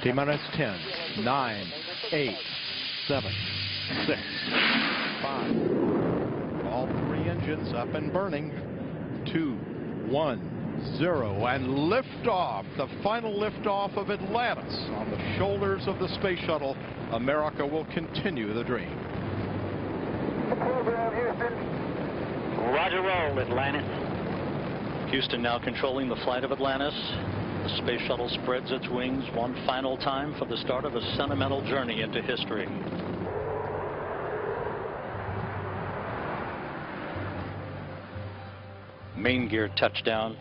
T-minus 10, 9, 8, 7, 6, 5. All three engines up and burning. 2, 1, 0, and liftoff. The final liftoff of Atlantis on the shoulders of the space shuttle. America will continue the dream. Program, Houston. Roger, roll, Atlantis. Houston now controlling the flight of Atlantis. The space shuttle spreads its wings one final time for the start of a sentimental journey into history. Main gear touchdown.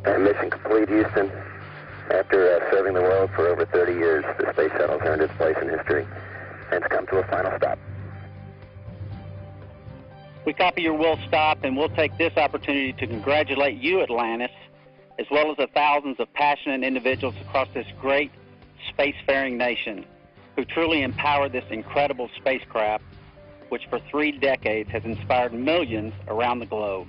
Mission complete, Houston. After serving the world for over 30 years, the space shuttle's earned its place in history and it's come to a final stop. We copy your will stop, and we'll take this opportunity to congratulate you, Atlantis, as well as the thousands of passionate individuals across this great spacefaring nation who truly empowered this incredible spacecraft, which for 3 decades has inspired millions around the globe.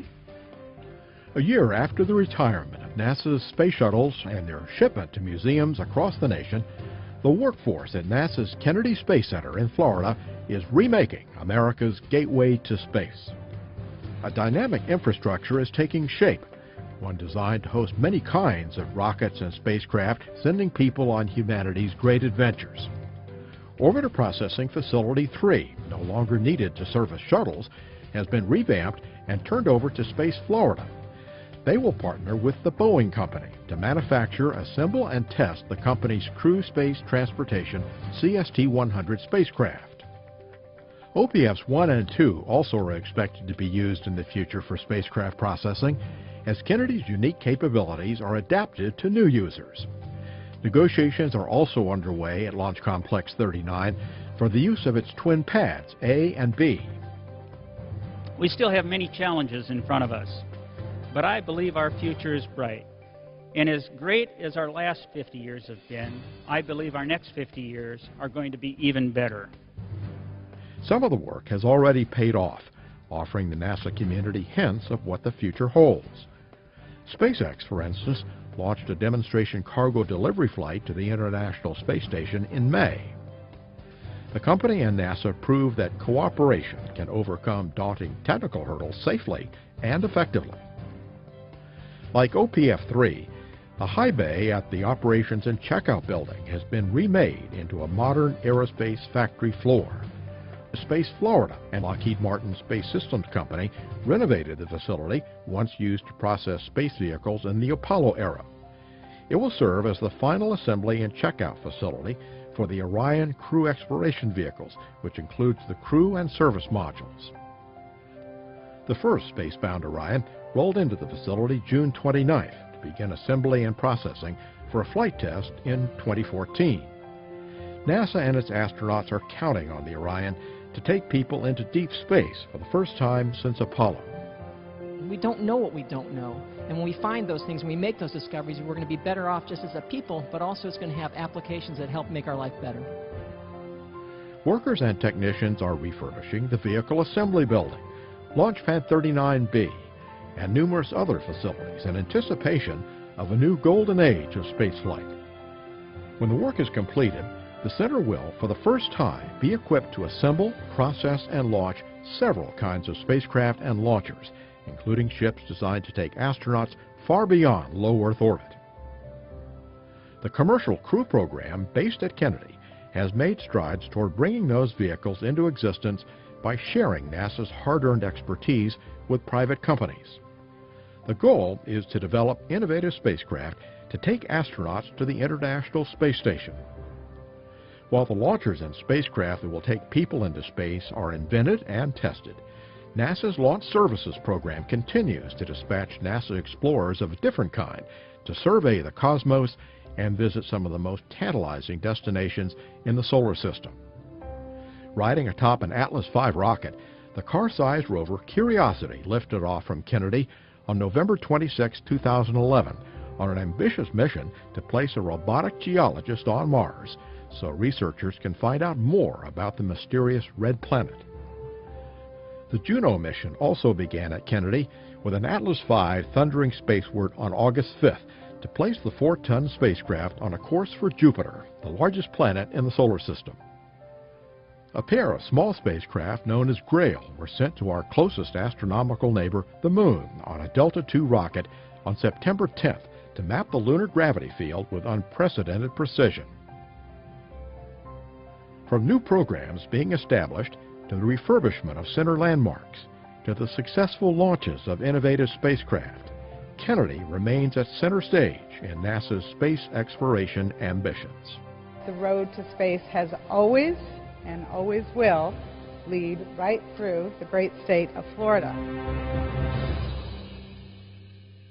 A year after the retirement of NASA's space shuttles and their shipment to museums across the nation, the workforce at NASA's Kennedy Space Center in Florida is remaking America's gateway to space. A dynamic infrastructure is taking shape, one designed to host many kinds of rockets and spacecraft, sending people on humanity's great adventures. Orbiter Processing Facility 3, no longer needed to service shuttles, has been revamped and turned over to Space Florida. They will partner with the Boeing Company to manufacture, assemble, and test the company's Crew Space Transportation CST-100 spacecraft. OPFs 1 and 2 also are expected to be used in the future for spacecraft processing, as Kennedy's unique capabilities are adapted to new users. Negotiations are also underway at Launch Complex 39 for the use of its twin pads, A and B. We still have many challenges in front of us, but I believe our future is bright. And as great as our last 50 years have been, I believe our next 50 years are going to be even better. Some of the work has already paid off, offering the NASA community hints of what the future holds. SpaceX, for instance, launched a demonstration cargo delivery flight to the International Space Station in May. The company and NASA proved that cooperation can overcome daunting technical hurdles safely and effectively. Like OPF-3, the high bay at the Operations and Checkout Building has been remade into a modern aerospace factory floor. Space Florida and Lockheed Martin Space Systems Company renovated the facility, once used to process space vehicles in the Apollo era. It will serve as the final assembly and checkout facility for the Orion crew exploration vehicles, which includes the crew and service modules. The first spacebound Orion rolled into the facility June 29th to begin assembly and processing for a flight test in 2014. NASA and its astronauts are counting on the Orion to take people into deep space for the first time since Apollo. We don't know what we don't know. And when we find those things, when we make those discoveries, we're going to be better off just as a people, but also it's going to have applications that help make our life better. Workers and technicians are refurbishing the Vehicle Assembly Building, Launch Pad 39B, and numerous other facilities in anticipation of a new golden age of spaceflight. When the work is completed, the center will, for the first time, be equipped to assemble, process, and launch several kinds of spacecraft and launchers, including ships designed to take astronauts far beyond low Earth orbit. The Commercial Crew Program, based at Kennedy, has made strides toward bringing those vehicles into existence by sharing NASA's hard-earned expertise with private companies. The goal is to develop innovative spacecraft to take astronauts to the International Space Station. While the launchers and spacecraft that will take people into space are invented and tested, NASA's Launch Services Program continues to dispatch NASA explorers of a different kind to survey the cosmos and visit some of the most tantalizing destinations in the solar system. Riding atop an Atlas V rocket, the car-sized rover Curiosity lifted off from Kennedy on November 26, 2011, on an ambitious mission to place a robotic geologist on Mars, so researchers can find out more about the mysterious red planet. The Juno mission also began at Kennedy with an Atlas V thundering spaceward on August 5th to place the 4-ton spacecraft on a course for Jupiter, the largest planet in the solar system. A pair of small spacecraft known as Grail were sent to our closest astronomical neighbor, the Moon, on a Delta II rocket on September 10th to map the lunar gravity field with unprecedented precision. From new programs being established to the refurbishment of center landmarks to the successful launches of innovative spacecraft, Kennedy remains at center stage in NASA's space exploration ambitions. The road to space has always and always will lead right through the great state of Florida.